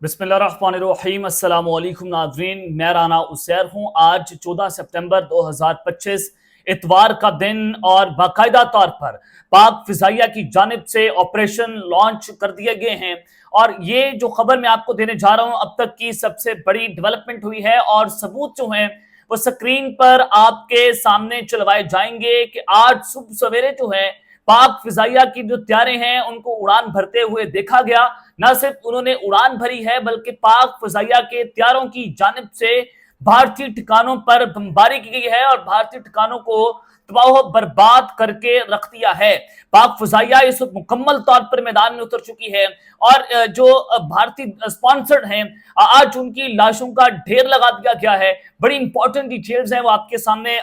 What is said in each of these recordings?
बिस्मिल्लाहिर्रहमानिर्रहीम। अस्सलाम वालेकुम नाज़रीन, मैं राना उसैर हूँ। आज 14 सितंबर 2025 इतवार का दिन और बाकायदा तौर पर पाक फिजाइया की जानिब से ऑपरेशन लॉन्च कर दिए गए हैं। और ये जो खबर मैं आपको देने जा रहा हूँ अब तक की सबसे बड़ी डेवलपमेंट हुई है और सबूत जो हैं वो स्क्रीन पर आपके सामने चलवाए जाएंगे कि आज सुबह सवेरे जो है पाक फिजाइया की जो तैयारे हैं उनको उड़ान भरते हुए देखा गया। न सिर्फ उन्होंने उड़ान भरी है बल्कि पाक फिजाइया के तैयारों की जानिब से भारतीय ठिकानों पर बमबारी की गई है और भारतीय ठिकानों को तबाह बर्बाद करके रख दिया है। पाक फिजाइया इस वक्त मुकम्मल तौर पर मैदान में उतर चुकी है और जो भारतीय स्पॉन्सर्ड हैं आज उनकी लाशों का ढेर लगा दिया गया है। बड़ी इंपॉर्टेंट डिटेल्स हैं वो आपके सामने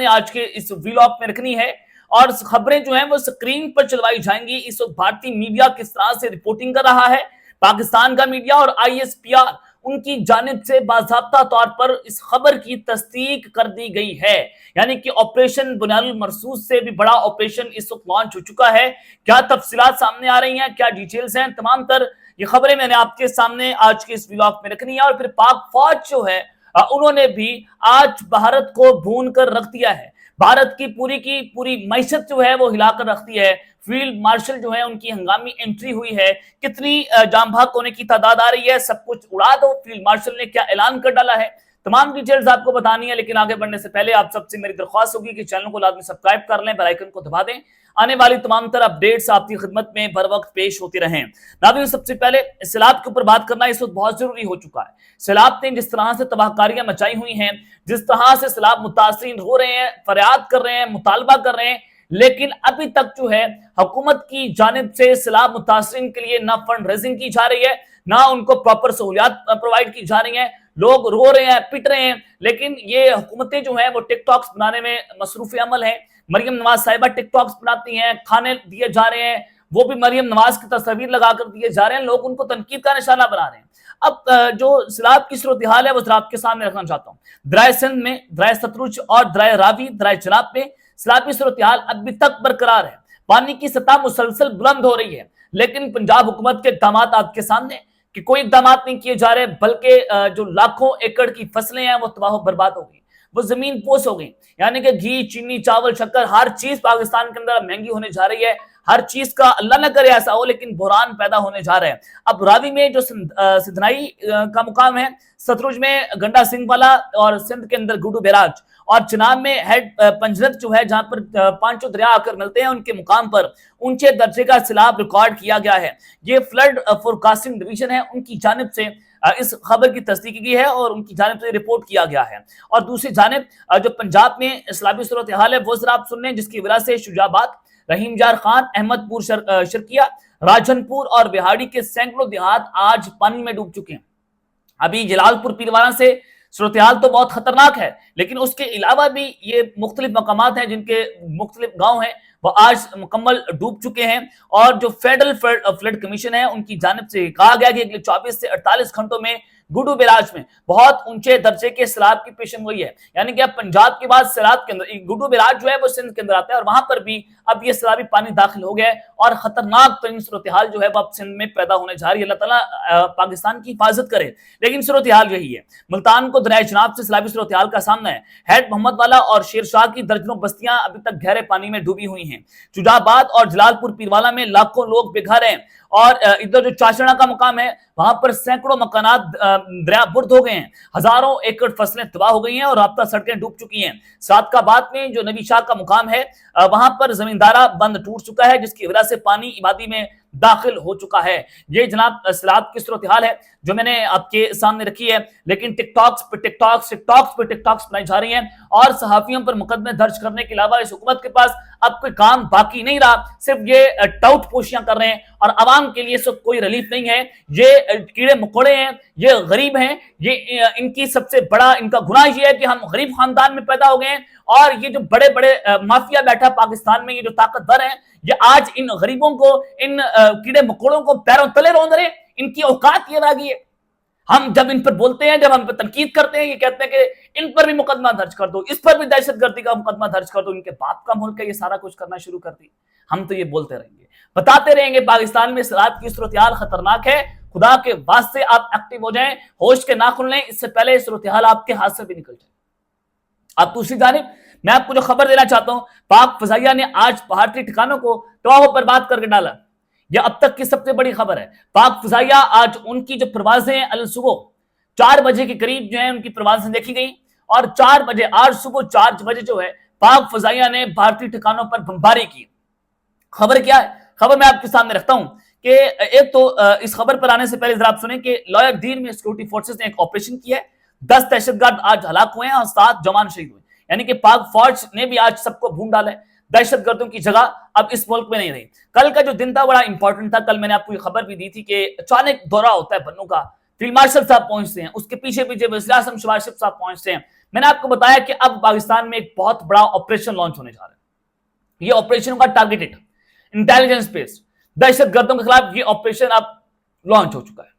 आज के इस व्लॉग में रखनी है और खबरें जो हैं वो स्क्रीन पर चलवाई जाएंगी। इस वक्त भारतीय मीडिया किस तरह से रिपोर्टिंग कर रहा है, पाकिस्तान का मीडिया और ISPR उनकी जानिब से बाज़ाब्ता तौर पर इस खबर की तस्दीक कर दी गई है। यानी कि ऑपरेशन बुनियादुल मरसूस से भी बड़ा ऑपरेशन इस वक्त लॉन्च हो चुका है। क्या तफसीलात सामने आ रही हैं, क्या डिटेल्स हैं, तमाम तर ये खबरें मैंने आपके सामने आज के इस व्लॉग में रखनी है। और फिर पाक फौज जो है उन्होंने भी आज भारत को भून कर रख दिया है। भारत की पूरी मैशत जो है वो हिलाकर रख दी है। फील्ड मार्शल जो है उनकी हंगामी एंट्री हुई है। कितनी जाम भाग होने की तादाद आ रही है, सब कुछ उड़ा दो। फील्ड मार्शल ने क्या ऐलान कर डाला है, तमाम डिटेल्स आपको बतानी है। लेकिन आगे बढ़ने से पहले आप सबसे मेरी दरख्वास्त होगी कि चैनल को लाजमी सब्सक्राइब कर लें, बेल आइकन को दबा दें। आने वाली तमाम तरह अपडेट्स आपकी खिदमत में बर वक्त पेश होती रहें। नाज़रीन, सबसे पहले सैलाब के ऊपर बात करना इस वक्त बहुत जरूरी हो चुका है। सैलाब ने जिस तरह से तबाहकारियां मचाई हुई हैं, जिस तरह से सैलाब मुतासिरीन हो रहे हैं, फरियाद कर रहे हैं, मुतालबा कर रहे हैं, लेकिन अभी तक जो है हुकूमत की जानिब से सैलाब मुतासिरीन के लिए ना फंड रेजिंग की जा रही है, ना उनको प्रॉपर सहूलियात प्रोवाइड की जा रही है। लोग रो रहे हैं, पिट रहे हैं, लेकिन ये हुकूमतें जो हैं वो टिकटॉक्स बनाने में मसरूफ अमल है। मरियम नवाज साहिबा टिकटॉक्स बनाती हैं, खाने दिए जा रहे हैं, वो भी मरियम नवाज की तस्वीर लगाकर दिए जा रहे हैं, लोग उनको तनकीद का निशाना बना रहे हैं। अब जो सैलाब की सूरत हाल है वो जरा आपके सामने रखना चाहता हूँ। दराय सिंध में, दराय सतलुज और दराय रावी, दराय चनाब में सैलाबी सूरत हाल अभी तक बरकरार है। पानी की सतह मुसलसल बुलंद हो रही है, लेकिन पंजाब हुकूमत के इक़दाम आपके सामने कि कोई इक़दाम नहीं किए जा रहे, बल्कि जो लाखों एकड़ की फसलें हैं वो तबाह बर्बाद हो गई, वो जमीन पोस हो गई। यानी कि घी, चीनी, चावल, शक्कर, हर चीज पाकिस्तान के अंदर महंगी होने जा रही है। हर चीज का अल्लाह न करे ऐसा हो, लेकिन बुहरान पैदा होने जा रहे हैं। अब रावी में जो सिंधनाई का मुकाम है, सतलुज में गंडा सिंह वाला और सिंध के अंदर गुडू बैराज और चिनाब में हेड पंजरत जो है जहां पर पांचों दरिया आकर मिलते हैं, उनके मुकाम पर ऊंचे दर्जे का सैलाब रिकॉर्ड किया गया है। ये फ्लड फोरकास्टिंग डिवीजन है, उनकी जानिब से इस खबर की तस्दीक की है और उनकी जानिब से रिपोर्ट किया गया है। और दूसरी जानिब जो पंजाब में सैलाबी सूरत हाल है वो जरा आप सुन लें, जिसकी वजह से शुजाबाद, रहीमजार खान, अहमदपुर शर्किया, राजनपुर और बिहाड़ी के सैकड़ों देहात आज पानी में डूब चुके हैं। अभी जलालपुर पीरवाना से सूरत हाल तो बहुत खतरनाक है, लेकिन उसके अलावा भी ये मुख्तलिफ मकामात हैं जिनके मुख्तलिफ गांव हैं वो आज मुकम्मल डूब चुके हैं। और जो फेडरल फ्लड कमीशन है उनकी जानिब से कहा गया कि अगले 24 से 48 घंटों में गुडू बैराज में बहुत ऊंचे दर्जे के सैलाब की पेशन गोई है। यानी कि अब पंजाब के बाद सैलाब के अंदर गुडू बैराज जो है वो सिंध के अंदर आता है और वहां पर भी अब ये सैलाबी पानी दाखिल हो गया है और खतरनाक तरीन सूरत हाल जो है वो अब सिंध में पैदा होने जा रही है। अल्लाह ताला पाकिस्तान की हिफाजत करे, लेकिन सूरत हाल यही है। मुल्तान को दरिया चनाब से सैलाबी सूरत हाल का सामना है। हेड मोहम्मद वाला और शेर शाह की दर्जनों बस्तियां अभी तक गहरे पानी में डूबी हुई हैं। शुजाबाद और जलालपुर पीरवाला में लाखों लोग बेघर हैं और इधर जो चाशना का मुकाम है वहां पर सैकड़ों मकानात दरिया बुर्द हो गए हैं, हजारों एकड़ फसलें तबाह हो गई हैं और राब्ता सड़कें डूब चुकी हैं। सादकाबाद में जो नबी शाह का मुकाम है वहां पर जमींदारा बंद टूट चुका है, जिसकी वजह से पानी इबादी में दाखिल हो चुका है। ये जनाब सैलाब की सूरत हाल है जो मैंने आपके सामने रखी है। लेकिन टिकटॉक्स बनाई जा रही हैं और सहाफियों पर मुकदमे दर्ज करने के अलावा इस हुकूमत के पास अब कोई काम बाकी नहीं रहा। सिर्फ ये टाउट पोशियां कर रहे हैं और आवाम के लिए सब कोई रिलीफ नहीं है। ये कीड़े मकोड़े हैं, ये गरीब हैं, ये इनकी सबसे बड़ा इनका गुनाह ये है कि हम गरीब खानदान में पैदा हो गए हैं और ये जो बड़े बड़े माफिया बैठा पाकिस्तान में, ये जो ताकतवर हैं, ये आज इन गरीबों को, इन कीड़े मकोड़ों को पैरों तले रौंद रहे। इनकी औकात ये रह गई है। हम जब इन पर बोलते हैं, जब हम पर तनकीद करते हैं, ये कहते हैं कि इन पर भी मुकदमा दर्ज कर दो, इस पर भी दहशतगर्दी का मुकदमा दर्ज कर दो। इनके बाप का मुल्क है, ये सारा कुछ करना शुरू कर दी। हम तो ये बोलते रहेंगे, बताते रहेंगे पाकिस्तान में सैलाब की सूरत हाल खतरनाक है, खुदा के वास्ते आप एक्टिव हो जाएं, होश के ना खुल लें, इससे पहले सूरत-ए-हाल आपके हाथ से भी निकल जाए। अब दूसरी जानिब मैं आपको जो खबर देना चाहता हूं, पाक फजाइया ने आज भारतीय ठिकानों को तबाह व बर्बाद करके डाला। यह अब तक की सबसे बड़ी खबर है। पाक फजाइया आज उनकी जो परवाजें अल सुबह 4 बजे के करीब जो है उनकी परवाजें देखी गई, और 4 बजे आज सुबह 4 बजे जो है पाक फजाइया ने भारतीय ठिकानों पर बमबारी की। खबर क्या है? खबर मैं आपके सामने रखता हूं कि एक तो इस खबर पर आने से पहले जरा आप सुने कि लॉयर दीन में सिक्योरिटी फोर्सेस ने एक ऑपरेशन किया है। 10 दहशतगर्द आज हलाक हुए हैं और 7 जवान शहीद हुए, यानी कि पाक फौज ने भी आज सबको भून डाला है। दहशतगर्दों की जगह अब इस मुल्क में नहीं रही। कल का जो दिन था बड़ा इंपॉर्टेंट था। कल मैंने आपको ये खबर भी दी थी कि अचानक दौरा होता है बन्नू का, फील्ड मार्शल साहब पहुंचते हैं, उसके पीछे पीछे वज़ीर आज़म शहबाज शरीफ साहब पहुंचते हैं। मैंने आपको बताया कि अब पाकिस्तान में एक बहुत बड़ा ऑपरेशन लॉन्च होने जा रहा है। ये ऑपरेशन का टारगेटेड इंटेलिजेंस बेस्ड दहशतगर्दों के खिलाफ ये ऑपरेशन अब लॉन्च हो चुका है,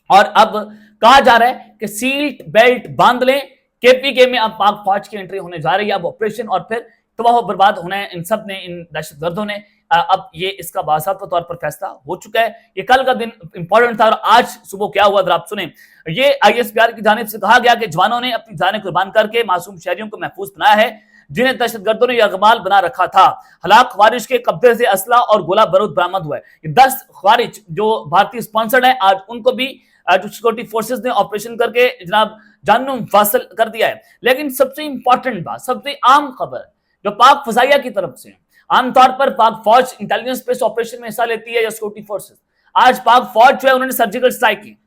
और अब कहा जा रहा है कि सीट बेल्ट बांध लें, केपीके में अब पाक फौज की एंट्री होने जा रही है। अब ऑपरेशन और फिर तबाह बर्बाद होना है इन सब ने, इन दहशतगर्दों ने। अब ये इसका बासाबता तौर पर फैसला हो चुका है। ये कल का दिन इंपॉर्टेंट था, और आज सुबह क्या हुआ अगर आप सुने। ये ISPR की जानिब से कहा गया कि जवानों ने अपनी जानें कुर्बान करके मासूम शहरियों को महफूज बनाया है, जिन्हें दहशतगर्दों ने यरगमाल बना रखा था। हलाक खवारिज के कब्जे से असला और गोला बारूद बरामद हुआ है। 10 खवारिज जो भारतीय स्पॉन्सर्ड है, आज उनको भी जो सिक्योरिटी फोर्सेस ने ऑपरेशन करके जनाब जानू फासिल कर दिया है। लेकिन सबसे इंपॉर्टेंट बात, सबसे आम खबर जो पाक फजाइया की तरफ से, आमतौर पर पाक फौज इंटेलिजेंस बेस्ड ऑपरेशन में हिस्सा लेती है या सिक्योरिटी फोर्सेस, आज पाक फौज जो है उन्होंने सर्जिकल स्ट्राइक की,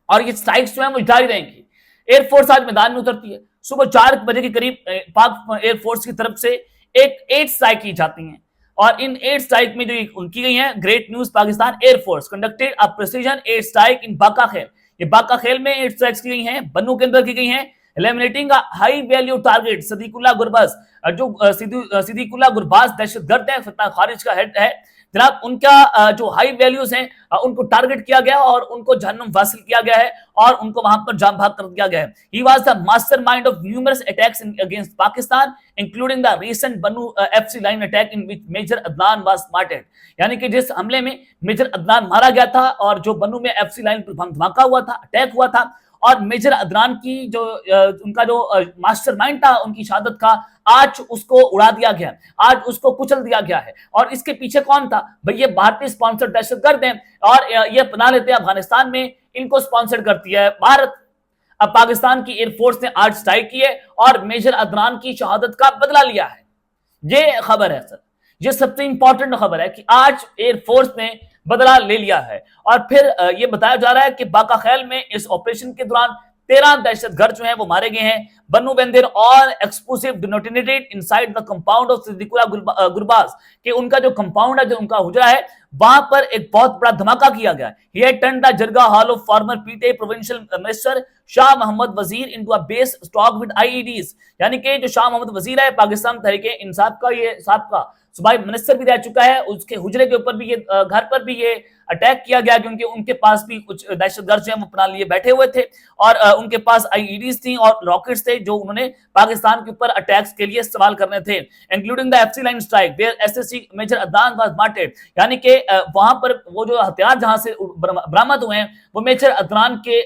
और ये स्ट्राइक्स जो है वो जारी रहेंगी। एयरफोर्स आज मैदान में उतरती है। सुबह 4 बजे के करीब पाक एयरफोर्स की तरफ से एक 8 स्ट्राइक की जाती हैं, और इन 8 स्ट्राइक में जो उनकी गई है, great news Pakistan air force conducted a precision 8 strike in Baka Khel. ये बाका खेल में 8 स्ट्राइक्स की गई हैं, बन्नू के अंदर की गई हैं, eliminating a high value target Sadiqullah Gurbaz. जो सदीकुल्ला गुरबाज दहशतगर्द है, फतह खारिज का हेड है जनाब, उनका जो हाई वैल्यूज हैं उनको टारगेट किया गया और उनको जहन्नुम वासिल किया गया है, और उनको वहां पर जाम भाग कर दिया गया है। He was the mastermind of numerous attacks against Pakistan, including the recent Bannu FC line attack in which major Adnan was martyred. यानी कि जिस हमले में मेजर अदनान मारा गया था, और जो बन्नू में FC लाइन पर धमाका हुआ था, अटैक हुआ था, और मेजर अदनान की जो उनका जो मास्टरमाइंड था उनकी शहादत का, आज उसको उड़ा दिया गया, आज उसको कुचल दिया गया है। और इसके पीछे कौन था भाई? ये भारतीय स्पॉन्सर्ड दहशतगर्द हैं, और ये अपना लेते हैं अफगानिस्तान में, इनको स्पॉन्सर करती है भारत। अब पाकिस्तान की एयरफोर्स ने आज स्ट्राइक की है और मेजर अदनान की शहादत का बदला लिया है। ये खबर है सर, ये सबसे इंपॉर्टेंट खबर है कि आज एयरफोर्स ने बदला ले लिया है। और फिर ये बताया जा रहा है कि बाका खेल में इस ऑपरेशन के दौरान 13 दहशतगर्द जो हैं वो मारे गए हैं। बन्नू बंदर और explosive detonated inside the compound of Siddiqullah Gurbaz, कि उनका जो कंपाउंड है, जो उनका हुजरा है, वहां पर एक बहुत बड़ा धमाका किया गया। He had turned the jirga hall of former PTA provincial minister Shah Mohammad Wazir into a base stock with IEDs। यानी कि जो शाह मोहम्मद वजीर है पाकिस्तान तहरीक इंसाफ का, ये साबका सूबाई मिनिस्टर भी रह चुका है, उसके हुजरे के ऊपर भी ये घर पर भी ये अटैक किया गया, क्योंकि उनके पास भी कुछ दहशतगर्द जो है वो अपना लिए बैठे हुए थे, और उनके पास IEDs थी और रॉकेट्स थे जो उन्होंने पाकिस्तान के ऊपर अटैक्स के लिए इस्तेमाल करने थे, including the FC line strike where SSC major Adnan was martyred. यानी कि वहां पर वो जो हथियार जहां से बरामद हुए हैं वो मेजर अदनान के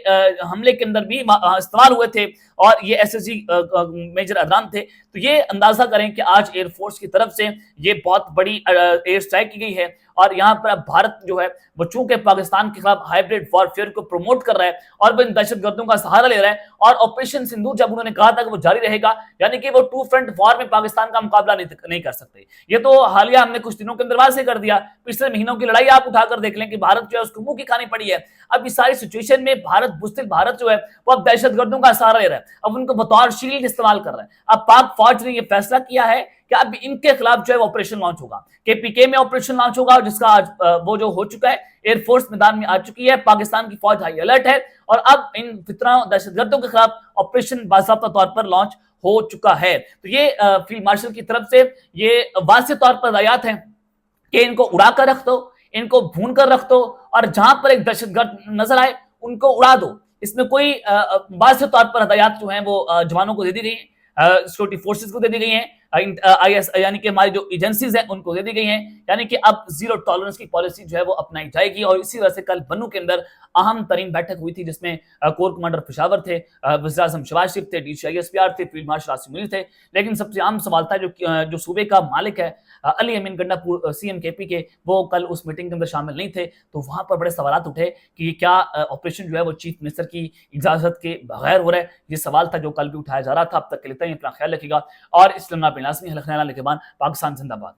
हमले के अंदर भी इस्तेमाल हुए थे, और ये SSC मेजर अदनान थे। तो ये अंदाजा करें कि आज एयरफोर्स की तरफ से ये बहुत बड़ी एयर स्ट्राइक की गई है, और यहाँ पर अब भारत जो है वो चूंकि पाकिस्तान के खिलाफ हाइब्रिड वॉरफेयर को प्रमोट कर रहा है और वो इन दहशतगर्दों का सहारा ले रहा है, और ऑपरेशन सिंदूर जब उन्होंने कहा था कि वो जारी रहेगा, यानी कि वो 2 फ्रंट वॉर में पाकिस्तान का मुकाबला नहीं कर सकते। ये तो हालिया हमने कुछ दिनों के अंदर वाज़ेह कर दिया। पिछले महीनों की लड़ाई आप उठाकर देख लें कि भारत जो है उसको मुंह की खानी पड़ी है। अब इस सारी सिचुएशन में भारत, बुज़दिल भारत जो है वो अब दहशतगर्दों का सहारा ले रहा है, अब उनको बतौर शील्ड इस्तेमाल कर रहा है। अब पाक फौज ने यह फैसला किया है कि अब इनके खिलाफ जो है ऑपरेशन लॉन्च होगा, KPK में ऑपरेशन लॉन्च होगा, जिसका आज वो जो हो चुका है, एयरफोर्स मैदान में आ चुकी है, पाकिस्तान की फौज हाई अलर्ट है, और अब इन फितरा दहशतगर्दों के खिलाफ ऑपरेशन बाज़ाब्ता तौर पर लॉन्च हो चुका है। तो ये फील्ड मार्शल की तरफ से ये वाज़ेह तौर पर हदायत है कि इनको उड़ा कर रख दो, इनको भून कर रख दो, और जहां पर एक दहशतगर्द नजर आए उनको उड़ा दो। इसमें कोई वाज़ेह तौर पर हदायत जो है वो जवानों को दे दी गई है, सिक्योरिटी फोर्सेस को दे दी गई हैं, IS یعنی کہ ہماری جو ایجنسیز ہیں ان کو دے دی گئی ہیں، یعنی کہ اب زیرو ٹالرنس کی پالیسی جو ہے وہ اپنائی جائے گی۔ اور اسی وجہ سے کل بنو کے اندر اہم ترین بیٹھک ہوئی تھی جس میں کور کمانڈر پشاور تھے، وزیر اعظم شہباز شریف تھے، DCI SPR تھے، فیلڈ مارشل عاصم منیر تھے، لیکن سب سے عام سوال تھا جو صوبے کا مالک ہے علی امین گنڈا CM KP کے، وہ کل اس میٹنگ کے اندر شامل نہیں تھے، تو وہاں پر بڑے سوالات اٹھے کہ کیا آپریشن جو ہے وہ چیف منسٹر کی اجازت کے بغیر ہو رہا ہے۔ یہ سوال تھا جو کل بھی اٹھایا جا رہا تھا۔ اب تک کے لیے اپنا خیال رکھیے گا، اور اسلام بن لازمی، حلقہ نگران کے بعد پاکستان زندہ باد۔